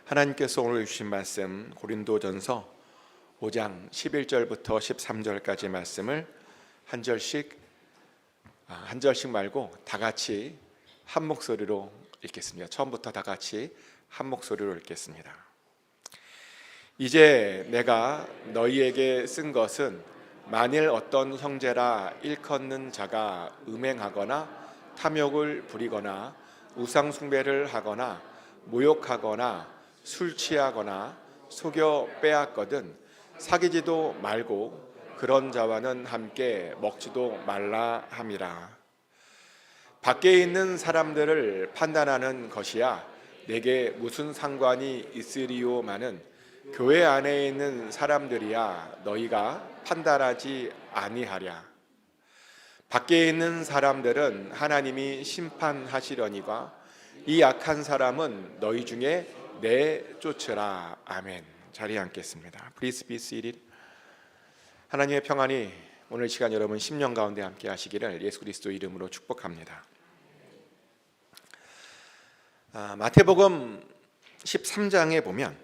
하나님께서 오늘 주신 말씀 고린도전서 5장 11절부터 13절까지 말씀을 한 절씩 말고 다 같이 한 목소리로 읽겠습니다. 처음부터 다 같이 한 목소리로 읽겠습니다. 이제 내가 너희에게 쓴 것은 만일 어떤 형제라 일컫는 자가 음행하거나 탐욕을 부리거나 우상 숭배를 하거나 모욕하거나 술 취하거나 속여 빼앗거든 사귀지도 말고 그런 자와는 함께 먹지도 말라 함이라. 밖에 있는 사람들을 판단하는 것이야 내게 무슨 상관이 있으리요마는 교회 안에 있는 사람들이야 너희가 판단하지 아니하랴. 밖에 있는 사람들은 하나님이 심판하시려니와 이 악한 사람은 너희 중에 내쫓으라. 아멘. 자리에 앉겠습니다. Please be seated. 하나님의 평안이 오늘 시간 여러분 심령 가운데 함께 하시기를 예수 그리스도 이름으로 축복합니다. 마태복음 13장에 보면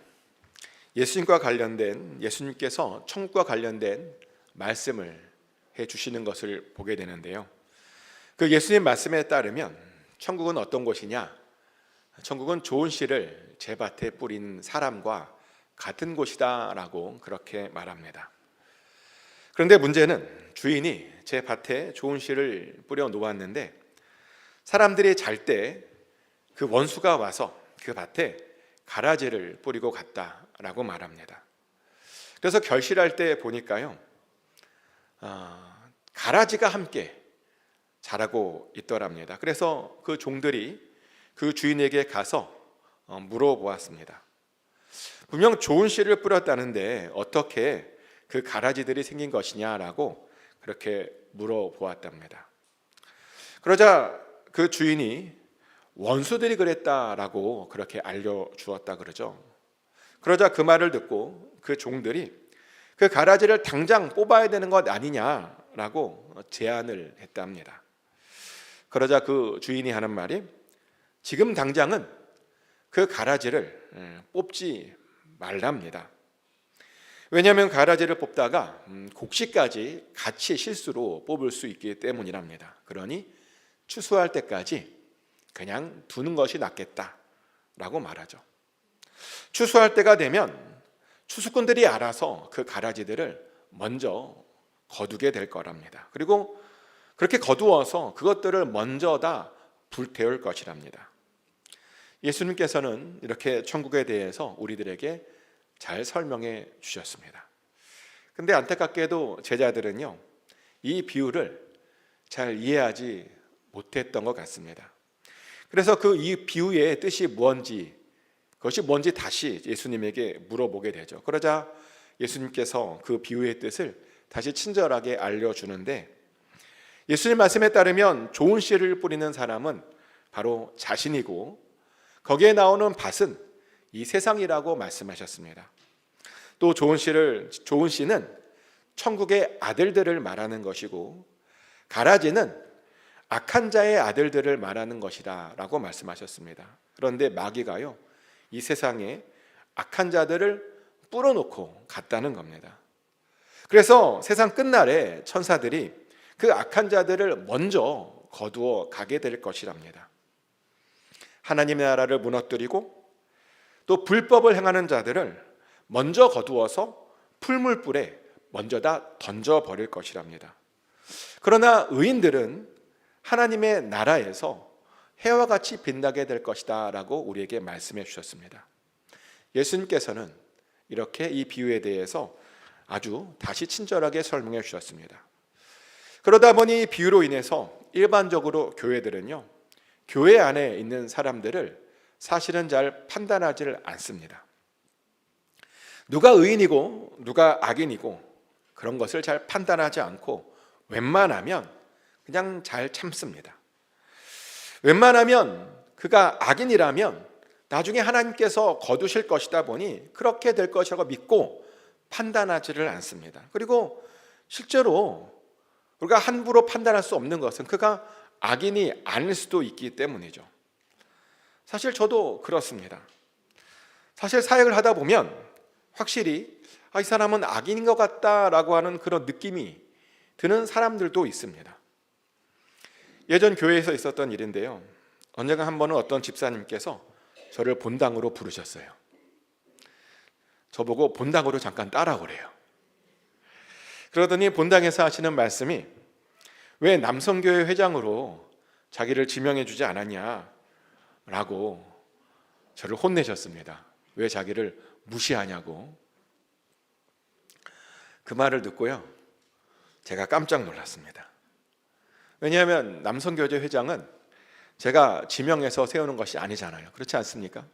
예수님께서 천국과 관련된 말씀을 해주시는 것을 보게 되는데요. 그 예수님 말씀에 따르면 천국은 어떤 곳이냐? 천국은 좋은 씨를 제 밭에 뿌린 사람과 같은 곳이다 라고 그렇게 말합니다. 그런데 문제는 주인이 제 밭에 좋은 씨를 뿌려 놓았는데 사람들이 잘 때 그 원수가 와서 그 밭에 가라지를 뿌리고 갔다라고 말합니다. 그래서 결실할 때 보니까요, 가라지가 함께 자라고 있더랍니다. 그래서 그 종들이 그 주인에게 가서 물어보았습니다. 분명 좋은 씨를 뿌렸다는데 어떻게 그 가라지들이 생긴 것이냐라고 그렇게 물어보았답니다. 그러자 그 주인이 원수들이 그랬다라고 그렇게 알려주었다 그러죠. 그러자 그 말을 듣고 그 종들이 그 가라지를 당장 뽑아야 되는 것 아니냐라고 제안을 했답니다. 그러자 그 주인이 하는 말이 지금 당장은 그 가라지를 뽑지 말랍니다. 왜냐하면 가라지를 뽑다가 곡식까지 같이 실수로 뽑을 수 있기 때문이랍니다. 그러니 추수할 때까지 그냥 두는 것이 낫겠다라고 말하죠. 추수할 때가 되면 추수꾼들이 알아서 그 가라지들을 먼저 거두게 될 거랍니다. 그리고 그렇게 거두어서 그것들을 먼저 다 불태울 것이랍니다. 예수님께서는 이렇게 천국에 대해서 우리들에게 잘 설명해 주셨습니다. 근데 안타깝게도 제자들은요, 이 비유를 잘 이해하지 못했던 것 같습니다. 그래서 그 이 비유의 뜻이 그것이 뭔지 다시 예수님에게 물어보게 되죠. 그러자 예수님께서 그 비유의 뜻을 다시 친절하게 알려주는데 예수님 말씀에 따르면 좋은 씨를 뿌리는 사람은 바로 자신이고 거기에 나오는 밭은 이 세상이라고 말씀하셨습니다. 또 좋은 씨는 천국의 아들들을 말하는 것이고 가라지는 악한 자의 아들들을 말하는 것이다 라고 말씀하셨습니다. 그런데 마귀가요, 이 세상에 악한 자들을 뿌려놓고 갔다는 겁니다. 그래서 세상 끝날에 천사들이 그 악한 자들을 먼저 거두어 가게 될 것이랍니다. 하나님의 나라를 무너뜨리고 또 불법을 행하는 자들을 먼저 거두어서 풀물불에 먼저 다 던져버릴 것이랍니다. 그러나 의인들은 하나님의 나라에서 해와 같이 빛나게 될 것이다 라고 우리에게 말씀해 주셨습니다. 예수님께서는 이렇게 이 비유에 대해서 아주 다시 친절하게 설명해 주셨습니다. 그러다 보니 이 비유로 인해서 일반적으로 교회들은요, 교회 안에 있는 사람들을 사실은 잘 판단하지를 않습니다. 누가 의인이고 누가 악인이고 그런 것을 잘 판단하지 않고 웬만하면 그냥 잘 참습니다. 웬만하면 그가 악인이라면 나중에 하나님께서 거두실 것이다 보니 그렇게 될 것이라고 믿고 판단하지를 않습니다. 그리고 실제로 우리가 함부로 판단할 수 없는 것은 그가 악인이 아닐 수도 있기 때문이죠. 사실 저도 그렇습니다. 사실 사역을 하다 보면 확실히 이 사람은 악인인 것 같다라고 하는 그런 느낌이 드는 사람들도 있습니다. 예전 교회에서 있었던 일인데요. 언젠가 한 번은 어떤 집사님께서 저를 본당으로 부르셨어요. 저보고 본당으로 잠깐 따라오래요. 그러더니 본당에서 하시는 말씀이 왜 남성교회 회장으로 자기를 지명해 주지 않았냐라고 저를 혼내셨습니다. 왜 자기를 무시하냐고. 그 말을 듣고요, 제가 깜짝 놀랐습니다. 왜냐하면 남성교제 회장은 제가 지명해서 세우는 것이 아니잖아요. 그렇지 않습니까?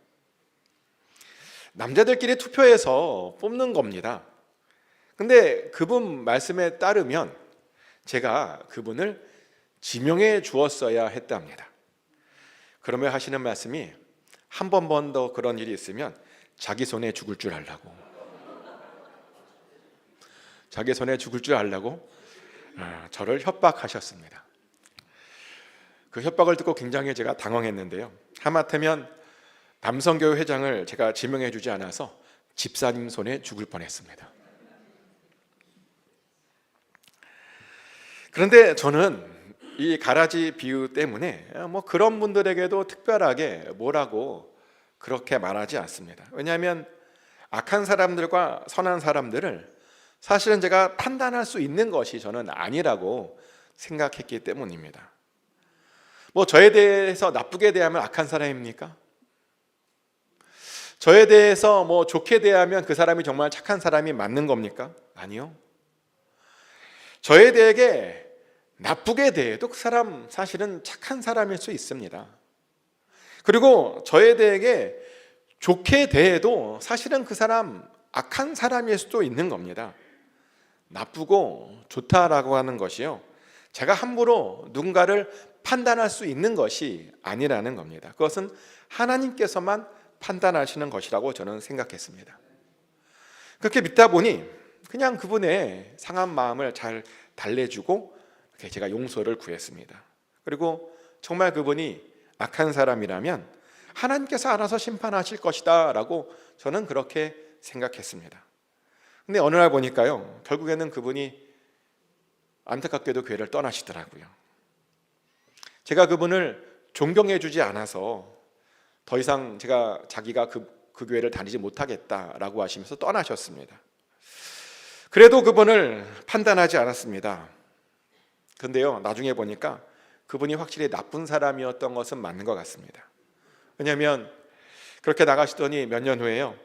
남자들끼리 투표해서 뽑는 겁니다. 근데 그분 말씀에 따르면 제가 그분을 지명해 주었어야 했답니다. 그러면 하시는 말씀이 한 번 더 그런 일이 있으면 자기 손에 죽을 줄 알라고. 자기 손에 죽을 줄 알라고 저를 협박하셨습니다. 그 협박을 듣고 굉장히 제가 당황했는데요. 하마터면 남성교회 회장을 제가 지명해 주지 않아서 집사님 손에 죽을 뻔했습니다. 그런데 저는 이 가라지 비유 때문에 그런 분들에게도 특별하게 뭐라고 그렇게 말하지 않습니다. 왜냐하면 악한 사람들과 선한 사람들을 사실은 제가 판단할 수 있는 것이 저는 아니라고 생각했기 때문입니다. 저에 대해서 나쁘게 대하면 악한 사람입니까? 저에 대해서 좋게 대하면 그 사람이 정말 착한 사람이 맞는 겁니까? 아니요. 저에 대해 나쁘게 대해도 그 사람 사실은 착한 사람일 수 있습니다. 그리고 저에 대해 좋게 대해도 사실은 그 사람 악한 사람일 수도 있는 겁니다. 나쁘고 좋다라고 하는 것이요, 제가 함부로 누군가를 판단할 수 있는 것이 아니라는 겁니다. 그것은 하나님께서만 판단하시는 것이라고 저는 생각했습니다. 그렇게 믿다 보니 그냥 그분의 상한 마음을 잘 달래주고 제가 용서를 구했습니다. 그리고 정말 그분이 악한 사람이라면 하나님께서 알아서 심판하실 것이다 라고 저는 그렇게 생각했습니다. 근데 어느 날 보니까요, 결국에는 그분이 안타깝게도 교회를 떠나시더라고요. 제가 그분을 존경해 주지 않아서 더 이상 자기가 그 교회를 다니지 못하겠다라고 하시면서 떠나셨습니다. 그래도 그분을 판단하지 않았습니다. 근데요, 나중에 보니까 그분이 확실히 나쁜 사람이었던 것은 맞는 것 같습니다. 왜냐하면 그렇게 나가시더니 몇 년 후에요,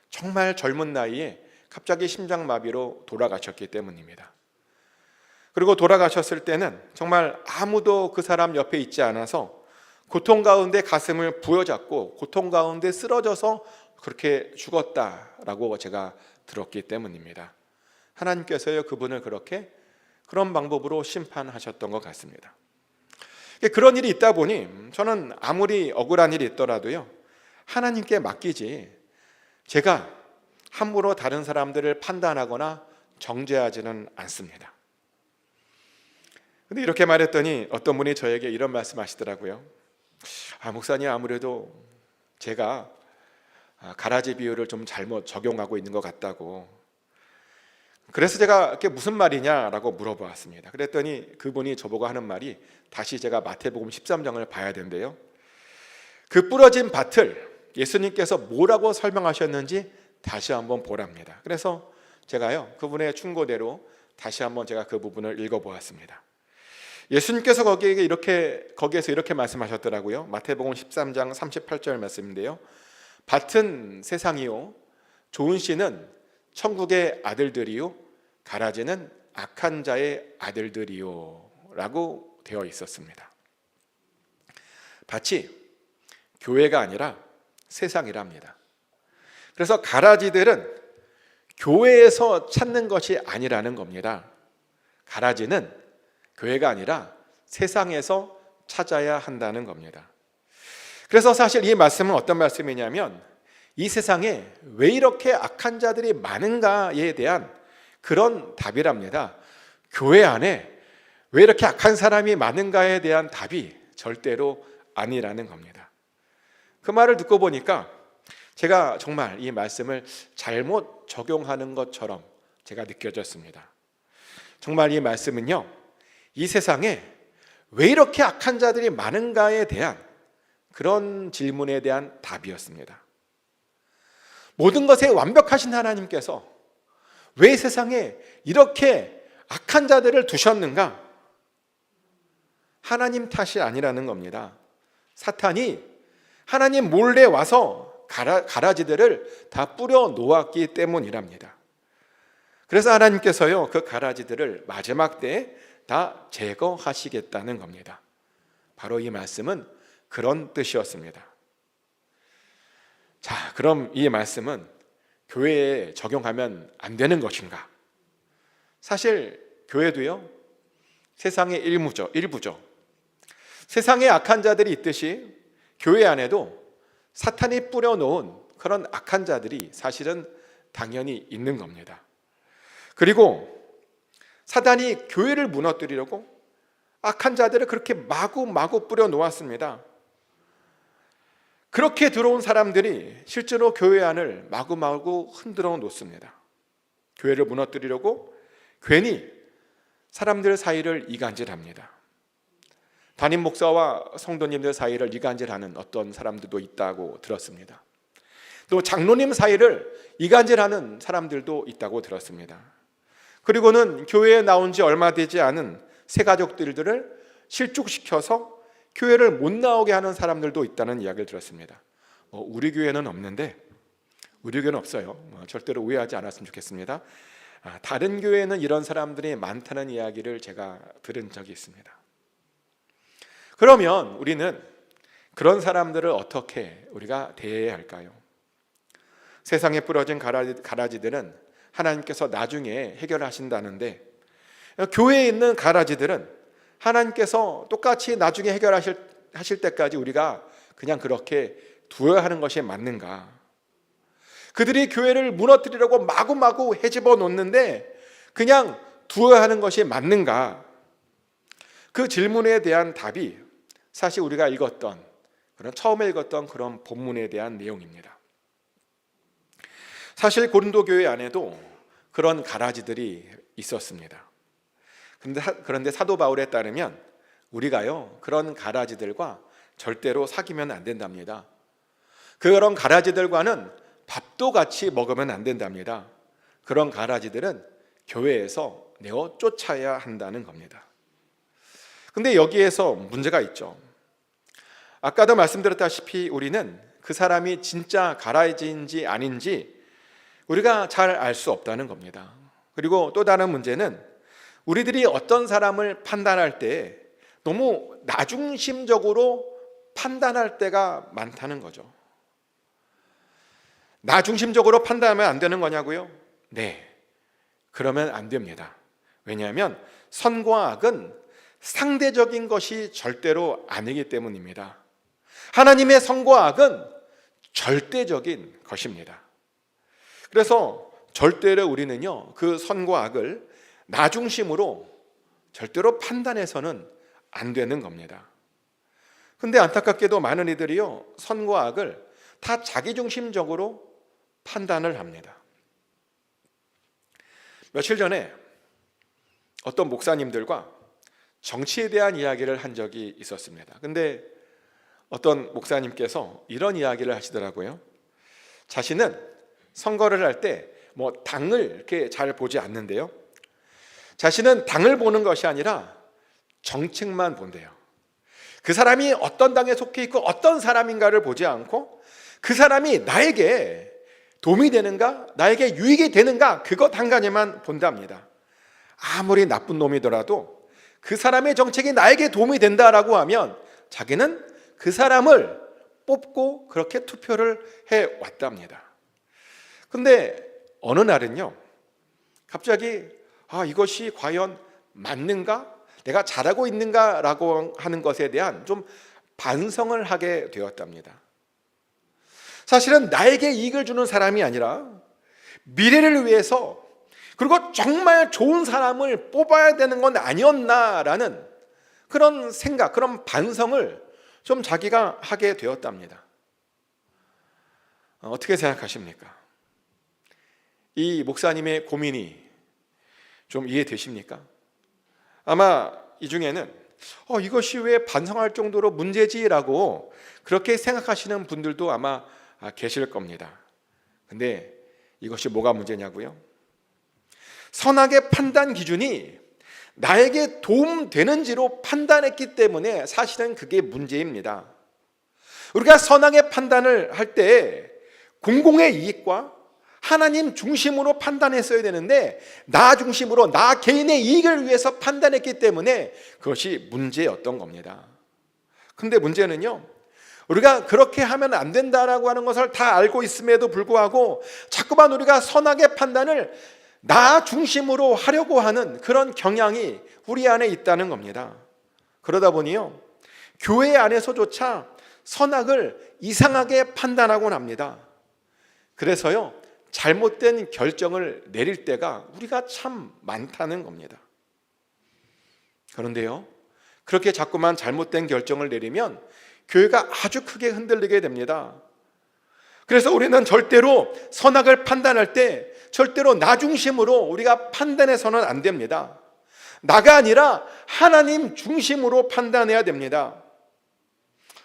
정말 젊은 나이에 갑자기 심장마비로 돌아가셨기 때문입니다. 그리고 돌아가셨을 때는 정말 아무도 그 사람 옆에 있지 않아서 고통 가운데 가슴을 부여잡고 고통 가운데 쓰러져서 그렇게 죽었다라고 제가 들었기 때문입니다. 하나님께서요, 그분을 그런 방법으로 심판하셨던 것 같습니다. 그런 일이 있다 보니 저는 아무리 억울한 일이 있더라도요, 하나님께 맡기지 제가 함부로 다른 사람들을 판단하거나 정죄하지는 않습니다. 근데 이렇게 말했더니 어떤 분이 저에게 이런 말씀하시더라고요. 목사님, 아무래도 제가 가라지 비유를 좀 잘못 적용하고 있는 것 같다고. 그래서 제가 그게 무슨 말이냐라고 물어보았습니다. 그랬더니 그분이 저보고 하는 말이, 다시 제가 마태복음 13장을 봐야 된대요. 그 부러진 밭을 예수님께서 뭐라고 설명하셨는지 다시 한번 보랍니다. 그래서 제가요, 그분의 충고대로 다시 한번 제가 그 부분을 읽어보았습니다. 예수님께서 거기에서 이렇게 말씀하셨더라고요. 마태복음 13장 38절 말씀인데요. 밭은 세상이요, 좋은 씨는 천국의 아들들이요, 가라지는 악한 자의 아들들이요 라고 되어 있었습니다. 밭이 교회가 아니라 세상이랍니다. 그래서 가라지들은 교회에서 찾는 것이 아니라는 겁니다. 가라지는 교회가 아니라 세상에서 찾아야 한다는 겁니다. 그래서 사실 이 말씀은 어떤 말씀이냐면, 이 세상에 왜 이렇게 악한 자들이 많은가에 대한 그런 답이랍니다. 교회 안에 왜 이렇게 악한 사람이 많은가에 대한 답이 절대로 아니라는 겁니다. 그 말을 듣고 보니까 제가 정말 이 말씀을 잘못 적용하는 것처럼 제가 느껴졌습니다. 정말 이 말씀은요, 이 세상에 왜 이렇게 악한 자들이 많은가에 대한 그런 질문에 대한 답이었습니다. 모든 것에 완벽하신 하나님께서 왜 세상에 이렇게 악한 자들을 두셨는가? 하나님 탓이 아니라는 겁니다. 사탄이 하나님 몰래 와서 가라지들을 다 뿌려 놓았기 때문이랍니다. 그래서 하나님께서요, 그 가라지들을 마지막 때에 다 제거하시겠다는 겁니다. 바로 이 말씀은 그런 뜻이었습니다. 자, 그럼 이 말씀은 교회에 적용하면 안 되는 것인가? 사실 교회도요, 세상의 일부죠. 세상에 악한 자들이 있듯이 교회 안에도 사탄이 뿌려놓은 그런 악한 자들이 사실은 당연히 있는 겁니다. 그리고 사탄이 교회를 무너뜨리려고 악한 자들을 그렇게 마구마구 뿌려놓았습니다. 그렇게 들어온 사람들이 실제로 교회 안을 마구마구 흔들어 놓습니다. 교회를 무너뜨리려고 괜히 사람들 사이를 이간질합니다. 담임 목사와 성도님들 사이를 이간질하는 어떤 사람들도 있다고 들었습니다. 또 장로님 사이를 이간질하는 사람들도 있다고 들었습니다. 그리고는 교회에 나온 지 얼마 되지 않은 새 가족들을 실족시켜서 교회를 못 나오게 하는 사람들도 있다는 이야기를 들었습니다. 우리 교회는 없는데, 우리 교회는 없어요. 절대로 오해하지 않았으면 좋겠습니다. 다른 교회는 이런 사람들이 많다는 이야기를 제가 들은 적이 있습니다. 그러면 우리는 그런 사람들을 어떻게 우리가 대해야 할까요? 세상에 뿌려진 가라지들은 하나님께서 나중에 해결하신다는데, 교회에 있는 가라지들은 하나님께서 똑같이 나중에 해결하실 때까지 우리가 그냥 그렇게 두어야 하는 것이 맞는가? 그들이 교회를 무너뜨리려고 마구마구 헤집어 놓는데 그냥 두어야 하는 것이 맞는가? 그 질문에 대한 답이 사실 우리가 처음에 읽었던 그런 본문에 대한 내용입니다. 사실 고린도 교회 안에도 그런 가라지들이 있었습니다. 그런데 사도 바울에 따르면 우리가요, 그런 가라지들과 절대로 사귀면 안 된답니다. 그런 가라지들과는 밥도 같이 먹으면 안 된답니다. 그런 가라지들은 교회에서 내어 쫓아야 한다는 겁니다. 근데 여기에서 문제가 있죠. 아까도 말씀드렸다시피 우리는 그 사람이 진짜 가라지인지 아닌지 우리가 잘 알 수 없다는 겁니다. 그리고 또 다른 문제는 우리들이 어떤 사람을 판단할 때 너무 나중심적으로 판단할 때가 많다는 거죠. 나중심적으로 판단하면 안 되는 거냐고요? 네, 그러면 안 됩니다. 왜냐하면 선과 악은 상대적인 것이 절대로 아니기 때문입니다. 하나님의 선과 악은 절대적인 것입니다. 그래서 절대로 우리는요, 그 선과 악을 나중심으로 절대로 판단해서는 안 되는 겁니다. 근데 안타깝게도 많은 이들이요, 선과 악을 다 자기중심적으로 판단을 합니다. 며칠 전에 어떤 목사님들과 정치에 대한 이야기를 한 적이 있었습니다. 근데 어떤 목사님께서 이런 이야기를 하시더라고요. 자신은 선거를 할 때 당을 이렇게 잘 보지 않는데요, 자신은 당을 보는 것이 아니라 정책만 본대요. 그 사람이 어떤 당에 속해 있고 어떤 사람인가를 보지 않고 그 사람이 나에게 도움이 되는가, 나에게 유익이 되는가, 그것 한 가지만 본답니다. 아무리 나쁜 놈이더라도 그 사람의 정책이 나에게 도움이 된다라고 하면 자기는 그 사람을 뽑고 그렇게 투표를 해왔답니다. 근데 어느 날은요, 갑자기 이것이 과연 맞는가? 내가 잘하고 있는가라고 하는 것에 대한 좀 반성을 하게 되었답니다. 사실은 나에게 이익을 주는 사람이 아니라 미래를 위해서, 그리고 정말 좋은 사람을 뽑아야 되는 건 아니었나라는 그런 생각, 그런 반성을 좀 자기가 하게 되었답니다. 어떻게 생각하십니까? 이 목사님의 고민이 좀 이해되십니까? 아마 이 중에는 이것이 왜 반성할 정도로 문제지라고 그렇게 생각하시는 분들도 아마 계실 겁니다. 근데 이것이 뭐가 문제냐고요? 선악의 판단 기준이 나에게 도움되는지로 판단했기 때문에 사실은 그게 문제입니다. 우리가 선악의 판단을 할 때 공공의 이익과 하나님 중심으로 판단했어야 되는데 나 중심으로 나 개인의 이익을 위해서 판단했기 때문에 그것이 문제였던 겁니다. 근데 문제는요, 우리가 그렇게 하면 안 된다라고 하는 것을 다 알고 있음에도 불구하고 자꾸만 우리가 선악의 판단을 나 중심으로 하려고 하는 그런 경향이 우리 안에 있다는 겁니다. 그러다 보니요, 교회 안에서조차 선악을 이상하게 판단하곤 합니다. 그래서요, 잘못된 결정을 내릴 때가 우리가 참 많다는 겁니다. 그런데요, 그렇게 자꾸만 잘못된 결정을 내리면 교회가 아주 크게 흔들리게 됩니다. 그래서 우리는 절대로 선악을 판단할 때 절대로 나 중심으로 우리가 판단해서는 안 됩니다. 나가 아니라 하나님 중심으로 판단해야 됩니다.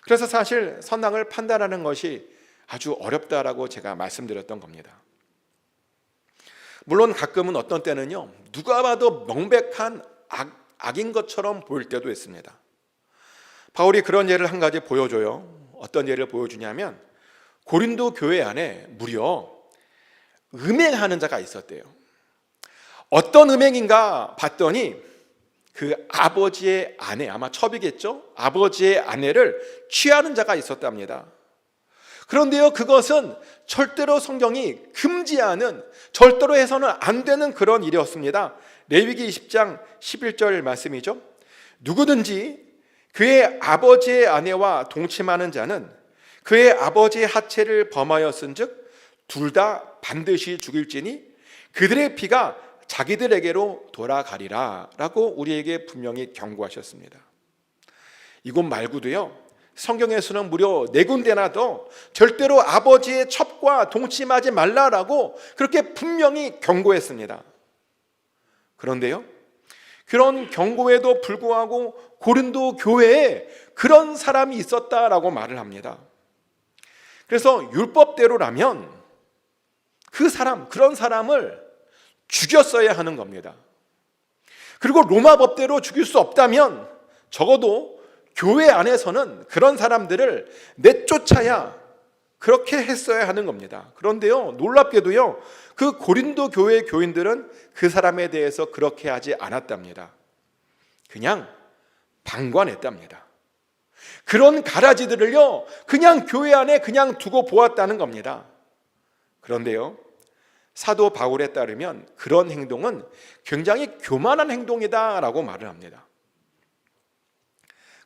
그래서 사실 선악을 판단하는 것이 아주 어렵다라고 제가 말씀드렸던 겁니다. 물론 가끔은 어떤 때는요, 누가 봐도 명백한 악인 것처럼 보일 때도 있습니다. 바울이 그런 예를 한 가지 보여줘요. 어떤 예를 보여주냐면 고린도 교회 안에 무려 음행하는 자가 있었대요. 어떤 음행인가 봤더니 그 아버지의 아내, 아마 첩이겠죠? 아버지의 아내를 취하는 자가 있었답니다. 그런데요, 그것은 절대로 성경이 금지하는, 절대로 해서는 안 되는 그런 일이었습니다. 레위기 20장 11절 말씀이죠. 누구든지 그의 아버지의 아내와 동침하는 자는 그의 아버지의 하체를 범하였은즉 둘 다 반드시 죽일지니 그들의 피가 자기들에게로 돌아가리라 라고 우리에게 분명히 경고하셨습니다. 이것 말고도요, 성경에서는 무려 4군데나 더 절대로 아버지의 첩과 동침하지 말라라고 그렇게 분명히 경고했습니다. 그런데요, 그런 경고에도 불구하고 고린도 교회에 그런 사람이 있었다라고 말을 합니다. 그래서 율법대로라면 그 사람, 그런 사람을 죽였어야 하는 겁니다. 그리고 로마 법대로 죽일 수 없다면 적어도 교회 안에서는 그런 사람들을 내쫓아야 그렇게 했어야 하는 겁니다. 그런데요, 놀랍게도요, 그 고린도 교회 교인들은 그 사람에 대해서 그렇게 하지 않았답니다. 그냥 방관했답니다. 그런 가라지들을요, 그냥 교회 안에 그냥 두고 보았다는 겁니다. 그런데요, 사도 바울에 따르면 그런 행동은 굉장히 교만한 행동이다라고 말을 합니다.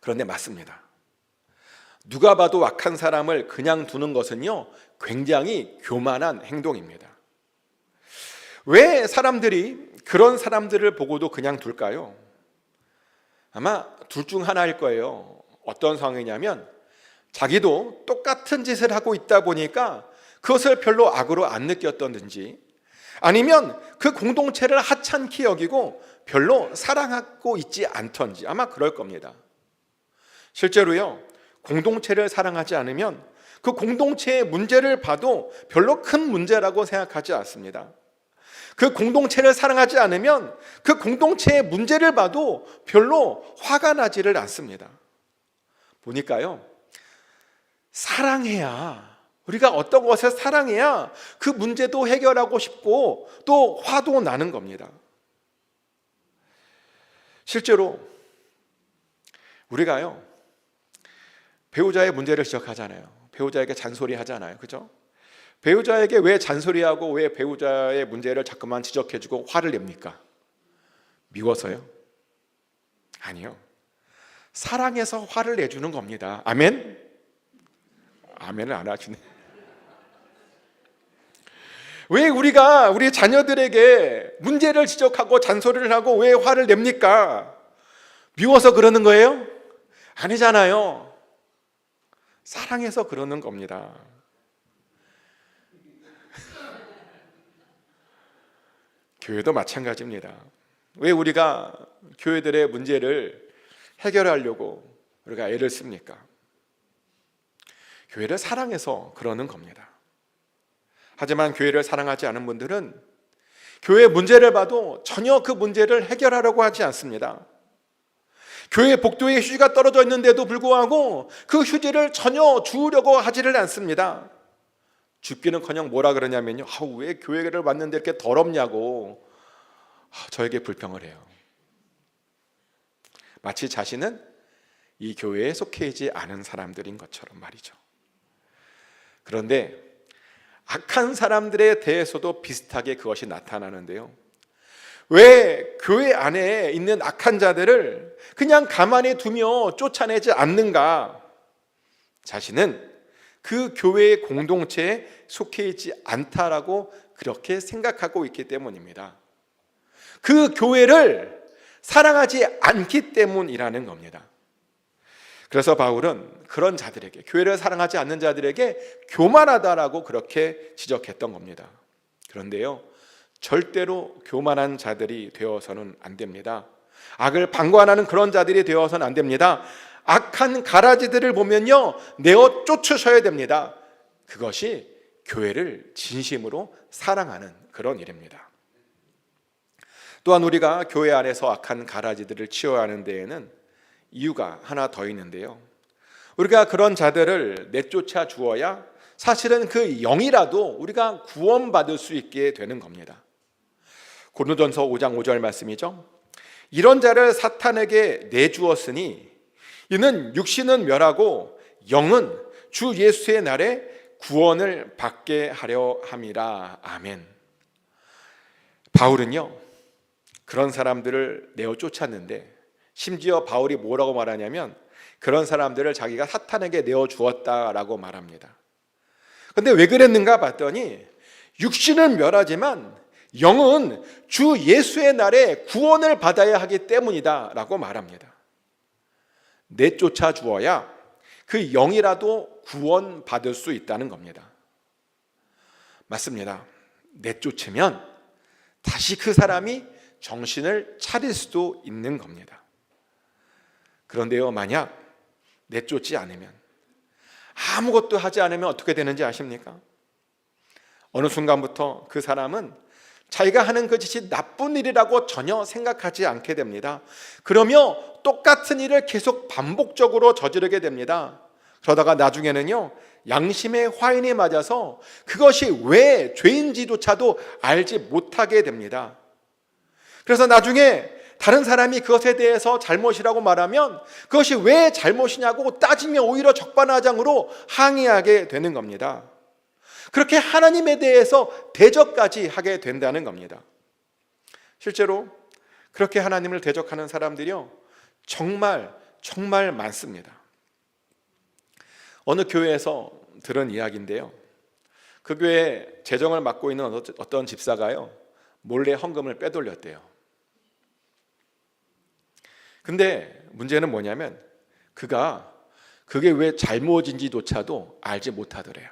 그런데 맞습니다. 누가 봐도 악한 사람을 그냥 두는 것은요, 굉장히 교만한 행동입니다. 왜 사람들이 그런 사람들을 보고도 그냥 둘까요? 아마 둘 중 하나일 거예요. 어떤 상황이냐면 자기도 똑같은 짓을 하고 있다 보니까 그것을 별로 악으로 안 느꼈던지, 아니면 그 공동체를 하찮게 여기고 별로 사랑하고 있지 않던지, 아마 그럴 겁니다. 실제로요, 공동체를 사랑하지 않으면 그 공동체의 문제를 봐도 별로 큰 문제라고 생각하지 않습니다. 그 공동체를 사랑하지 않으면 그 공동체의 문제를 봐도 별로 화가 나지를 않습니다. 보니까요, 사랑해야, 우리가 어떤 것을 사랑해야 그 문제도 해결하고 싶고 또 화도 나는 겁니다. 실제로 우리가요, 배우자의 문제를 지적하잖아요. 배우자에게 잔소리하잖아요. 그죠? 배우자에게 왜 잔소리하고 왜 배우자의 문제를 자꾸만 지적해주고 화를 냅니까? 미워서요? 아니요. 사랑해서 화를 내주는 겁니다. 아멘? 아멘을 안 하시네. 왜 우리가 우리 자녀들에게 문제를 지적하고 잔소리를 하고 왜 화를 냅니까? 미워서 그러는 거예요? 아니잖아요. 사랑해서 그러는 겁니다. 교회도 마찬가지입니다. 왜 우리가 교회들의 문제를 해결하려고 우리가 애를 씁니까? 교회를 사랑해서 그러는 겁니다. 하지만 교회를 사랑하지 않은 분들은 교회 문제를 봐도 전혀 그 문제를 해결하려고 하지 않습니다. 교회 복도에 휴지가 떨어져 있는데도 불구하고 그 휴지를 전혀 주우려고 하지를 않습니다. 줍기는커녕 뭐라 그러냐면요, 왜 교회를 왔는데 이렇게 더럽냐고 저에게 불평을 해요. 마치 자신은 이 교회에 속해 있지 않은 사람들인 것처럼 말이죠. 그런데 악한 사람들에 대해서도 비슷하게 그것이 나타나는데요, 왜 교회 안에 있는 악한 자들을 그냥 가만히 두며 쫓아내지 않는가? 자신은 그 교회의 공동체에 속해 있지 않다라고 그렇게 생각하고 있기 때문입니다. 그 교회를 사랑하지 않기 때문이라는 겁니다. 그래서 바울은 그런 자들에게, 교회를 사랑하지 않는 자들에게 교만하다라고 그렇게 지적했던 겁니다. 그런데요, 절대로 교만한 자들이 되어서는 안 됩니다. 악을 방관하는 그런 자들이 되어서는 안 됩니다. 악한 가라지들을 보면요, 내어 쫓으셔야 됩니다. 그것이 교회를 진심으로 사랑하는 그런 일입니다. 또한 우리가 교회 안에서 악한 가라지들을 치워야 하는 데에는 이유가 하나 더 있는데요, 우리가 그런 자들을 내쫓아 주어야 사실은 그 영이라도 우리가 구원받을 수 있게 되는 겁니다. 고린도전서 5장 5절 말씀이죠. 이런 자를 사탄에게 내주었으니 이는 육신은 멸하고 영은 주 예수의 날에 구원을 받게 하려 함이라. 아멘. 바울은요, 그런 사람들을 내어 쫓았는데, 심지어 바울이 뭐라고 말하냐면 그런 사람들을 자기가 사탄에게 내어 주었다라고 말합니다. 근데 왜 그랬는가 봤더니 육신은 멸하지만 영은 주 예수의 날에 구원을 받아야 하기 때문이다 라고 말합니다. 내쫓아 주어야 그 영이라도 구원받을 수 있다는 겁니다. 맞습니다. 내쫓으면 다시 그 사람이 정신을 차릴 수도 있는 겁니다. 그런데요, 만약 내쫓지 않으면, 아무것도 하지 않으면 어떻게 되는지 아십니까? 어느 순간부터 그 사람은 자기가 하는 그 짓이 나쁜 일이라고 전혀 생각하지 않게 됩니다. 그러며 똑같은 일을 계속 반복적으로 저지르게 됩니다. 그러다가 나중에는요, 양심의 화인이 맞아서 그것이 왜 죄인지조차도 알지 못하게 됩니다. 그래서 나중에 다른 사람이 그것에 대해서 잘못이라고 말하면 그것이 왜 잘못이냐고 따지며 오히려 적반하장으로 항의하게 되는 겁니다. 그렇게 하나님에 대해서 대적까지 하게 된다는 겁니다. 실제로 그렇게 하나님을 대적하는 사람들이요, 정말 많습니다. 어느 교회에서 들은 이야기인데요, 그 교회 재정을 맡고 있는 어떤 집사가요, 몰래 헌금을 빼돌렸대요. 근데 문제는 뭐냐면 그게 왜 잘못인지조차도 알지 못하더래요.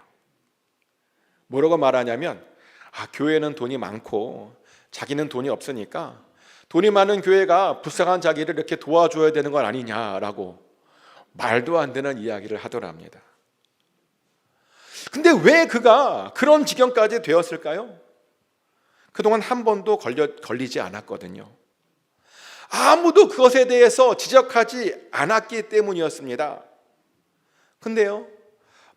뭐라고 말하냐면, 교회는 돈이 많고 자기는 돈이 없으니까 돈이 많은 교회가 불쌍한 자기를 이렇게 도와줘야 되는 건 아니냐라고 말도 안 되는 이야기를 하더랍니다. 근데 왜 그가 그런 지경까지 되었을까요? 그동안 한 번도 걸리지 않았거든요. 아무도 그것에 대해서 지적하지 않았기 때문이었습니다. 근데요,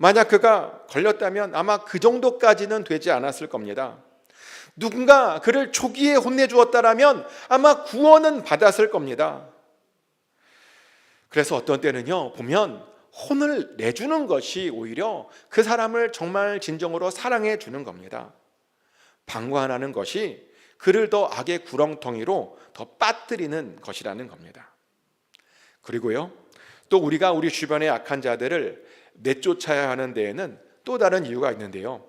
만약 그가 걸렸다면 아마 그 정도까지는 되지 않았을 겁니다. 누군가 그를 초기에 혼내주었다라면 아마 구원은 받았을 겁니다. 그래서 어떤 때는요, 보면 혼을 내주는 것이 오히려 그 사람을 정말 진정으로 사랑해 주는 겁니다. 방관하는 것이 그를 더 악의 구렁텅이로 더 빠뜨리는 것이라는 겁니다. 그리고요, 또 우리가 우리 주변의 악한 자들을 내쫓아야 하는 데에는 또 다른 이유가 있는데요.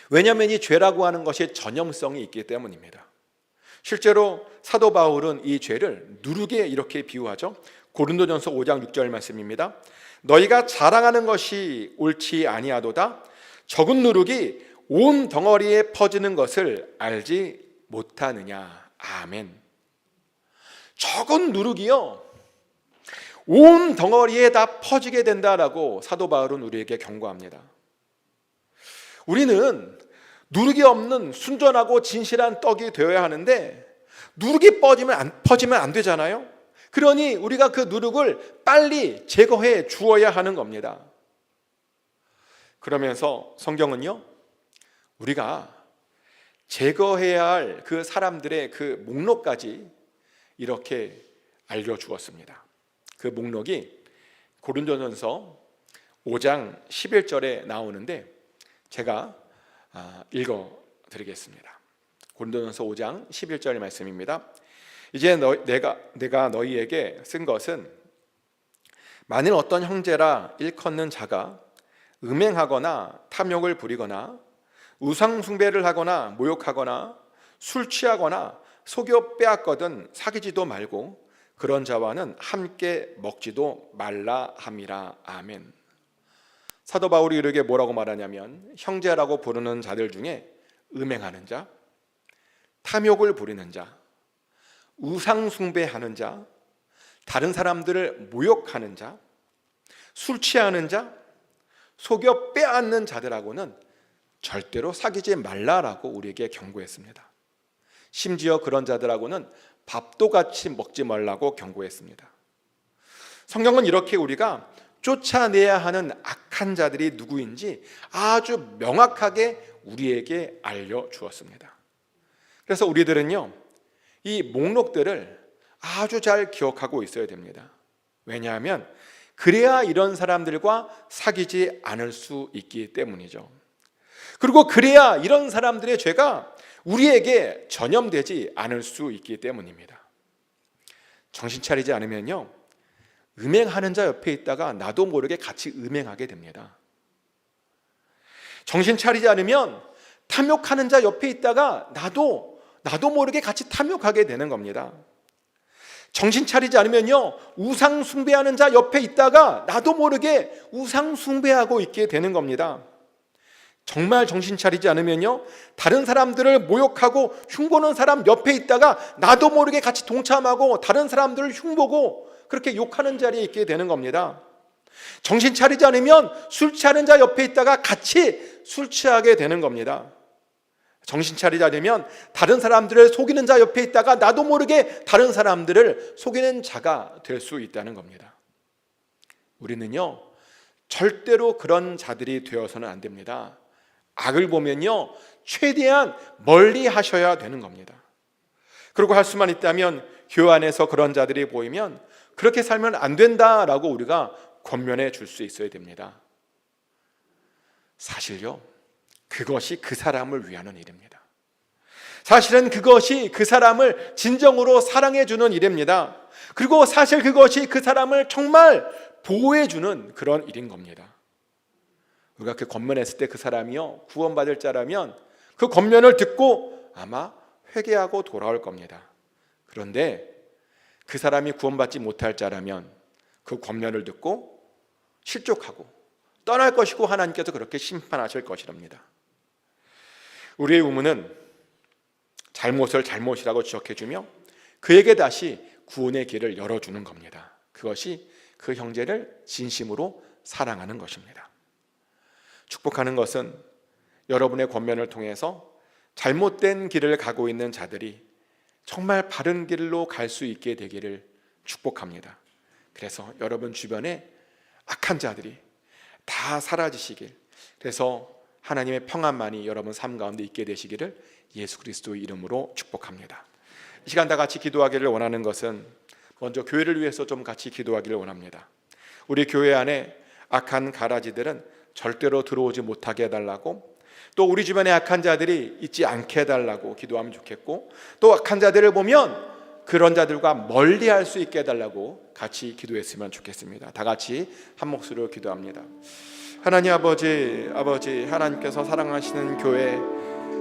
왜냐하면 이 죄라고 하는 것이 전염성이 있기 때문입니다. 실제로 사도 바울은 이 죄를 누룩에 이렇게 비유하죠. 고린도전서 5장 6절 말씀입니다. 너희가 자랑하는 것이 옳지 아니하도다. 적은 누룩이 온 덩어리에 퍼지는 것을 알지 못하느냐. 아멘. 적은 누룩이요, 온 덩어리에 다 퍼지게 된다라고 사도 바울은 우리에게 경고합니다. 우리는 누룩이 없는 순전하고 진실한 떡이 되어야 하는데 누룩이 퍼지면 안 되잖아요. 그러니 우리가 그 누룩을 빨리 제거해 주어야 하는 겁니다. 그러면서 성경은요, 우리가 제거해야 할 그 사람들의 그 목록까지 이렇게 알려주었습니다. 그 목록이 고린도전서 5장 11절에 나오는데 제가 읽어드리겠습니다. 고린도전서 5장 11절 말씀입니다. 이제 내가 너희에게 쓴 것은 만일 어떤 형제라 일컫는 자가 음행하거나 탐욕을 부리거나 우상 숭배를 하거나 모욕하거나 술 취하거나 속여 빼앗거든 사귀지도 말고 그런 자와는 함께 먹지도 말라 함이라. 아멘. 사도 바울이 이렇게 뭐라고 말하냐면 형제라고 부르는 자들 중에 음행하는 자, 탐욕을 부리는 자, 우상 숭배하는 자, 다른 사람들을 모욕하는 자, 술 취하는 자, 속여 빼앗는 자들하고는 절대로 사귀지 말라라고 우리에게 경고했습니다. 심지어 그런 자들하고는 밥도 같이 먹지 말라고 경고했습니다. 성경은 이렇게 우리가 쫓아내야 하는 악한 자들이 누구인지 아주 명확하게 우리에게 알려주었습니다. 그래서 우리들은요, 이 목록들을 아주 잘 기억하고 있어야 됩니다. 왜냐하면 그래야 이런 사람들과 사귀지 않을 수 있기 때문이죠. 그리고 그래야 이런 사람들의 죄가 우리에게 전염되지 않을 수 있기 때문입니다. 정신 차리지 않으면요, 음행하는 자 옆에 있다가 나도 모르게 같이 음행하게 됩니다. 정신 차리지 않으면 탐욕하는 자 옆에 있다가 나도 모르게 같이 탐욕하게 되는 겁니다. 정신 차리지 않으면요, 우상 숭배하는 자 옆에 있다가 나도 모르게 우상 숭배하고 있게 되는 겁니다. 정말 정신 차리지 않으면요, 다른 사람들을 모욕하고 흉보는 사람 옆에 있다가 나도 모르게 같이 동참하고 다른 사람들을 흉보고 그렇게 욕하는 자리에 있게 되는 겁니다. 정신 차리지 않으면 술 취하는 자 옆에 있다가 같이 술 취하게 되는 겁니다. 정신 차리지 않으면 다른 사람들을 속이는 자 옆에 있다가 나도 모르게 다른 사람들을 속이는 자가 될 수 있다는 겁니다. 우리는요, 절대로 그런 자들이 되어서는 안 됩니다. 악을 보면요, 최대한 멀리 하셔야 되는 겁니다. 그리고 할 수만 있다면 교회 안에서 그런 자들이 보이면 그렇게 살면 안 된다라고 우리가 권면해 줄 수 있어야 됩니다. 사실요, 그것이 그 사람을 위하는 일입니다. 사실은 그것이 그 사람을 진정으로 사랑해 주는 일입니다. 그리고 사실 그것이 그 사람을 정말 보호해 주는 그런 일인 겁니다. 우리가 그 권면했을 때 그 사람이요, 구원받을 자라면 그 권면을 듣고 아마 회개하고 돌아올 겁니다. 그런데 그 사람이 구원받지 못할 자라면 그 권면을 듣고 실족하고 떠날 것이고 하나님께서 그렇게 심판하실 것이랍니다. 우리의 의무는 잘못을 잘못이라고 지적해주며 그에게 다시 구원의 길을 열어주는 겁니다. 그것이 그 형제를 진심으로 사랑하는 것입니다. 축복하는 것은 여러분의 권면을 통해서 잘못된 길을 가고 있는 자들이 정말 바른 길로 갈 수 있게 되기를 축복합니다. 그래서 여러분 주변에 악한 자들이 다 사라지시길, 그래서 하나님의 평안만이 여러분 삶 가운데 있게 되시기를 예수 그리스도의 이름으로 축복합니다. 이 시간 다 같이 기도하기를 원하는 것은 먼저 교회를 위해서 좀 같이 기도하기를 원합니다. 우리 교회 안에 악한 가라지들은 절대로 들어오지 못하게 해달라고, 또 우리 주변에 악한 자들이 있지 않게 해달라고 기도하면 좋겠고, 또 악한 자들을 보면 그런 자들과 멀리할 수 있게 해달라고 같이 기도했으면 좋겠습니다. 다 같이 한 목소리로 기도합니다. 하나님 아버지, 하나님께서 사랑하시는 교회,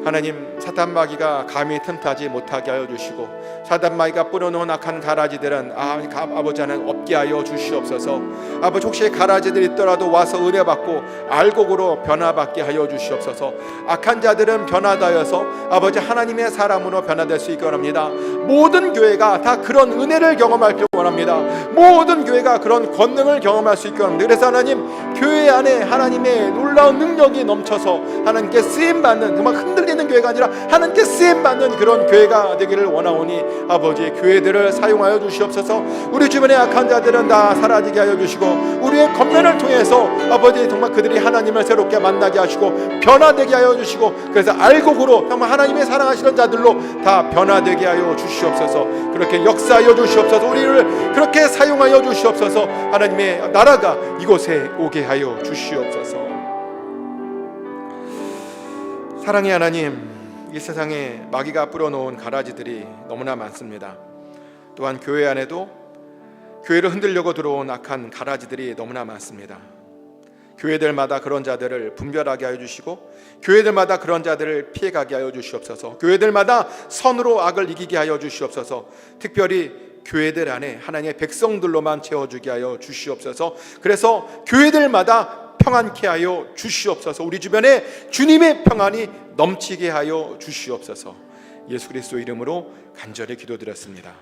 하나님 사단 마귀가 감히 틈타지 못하게 하여 주시고, 사단 마귀가 뿌려놓은 악한 가라지들은 아버지 하나님 없게 하여 주시옵소서. 아버지, 혹시 가라지들이 있더라도 와서 은혜 받고 알곡으로 변화받게 하여 주시옵소서. 악한 자들은 변화되어서 아버지 하나님의 사람으로 변화될 수 있게 원합니다. 모든 교회가 다 그런 은혜를 경험하길 원합니다. 모든 교회가 그런 권능을 경험할 수 있게 원합니다. 그래서 하나님, 교회 안에 하나님의 놀라운 능력이 넘쳐서 하나님께 쓰임받는, 정말 흔들리는 교회가 아니라 하나님께 쓰임받는 그런 교회가 되기를 원하오니 아버지, 교회들을 사용하여 주시옵소서. 우리 주변의 악한 자들은 다 사라지게 하여 주시고, 우리의 겉면을 통해서 아버지 정말 그들이 하나님을 새롭게 만나게 하시고 변화되게 하여 주시고, 그래서 알곡으로 정말 하나님의 사랑하시는 자들로 다 변화되게 하여 주시옵소서. 그렇게 역사하여 주시옵소서. 우리를 그렇게 사용하여 주시옵소서. 하나님의 나라가 이곳에 오게 하여 주시옵소서. 사랑의 하나님, 이 세상에 마귀가 뿌려놓은 가라지들이 너무나 많습니다. 또한 교회 안에도 교회를 흔들려고 들어온 악한 가라지들이 너무나 많습니다. 교회들마다 그런 자들을 분별하게 하여 주시고, 교회들마다 그런 자들을 피해가게 하여 주시옵소서. 교회들마다 선으로 악을 이기게 하여 주시옵소서. 특별히 교회들 안에 하나님의 백성들로만 채워주게 하여 주시옵소서. 그래서 교회들마다 평안케 하여 주시옵소서. 우리 주변에 주님의 평안이 넘치게 하여 주시옵소서. 예수 그리스도 이름으로 간절히 기도드렸습니다.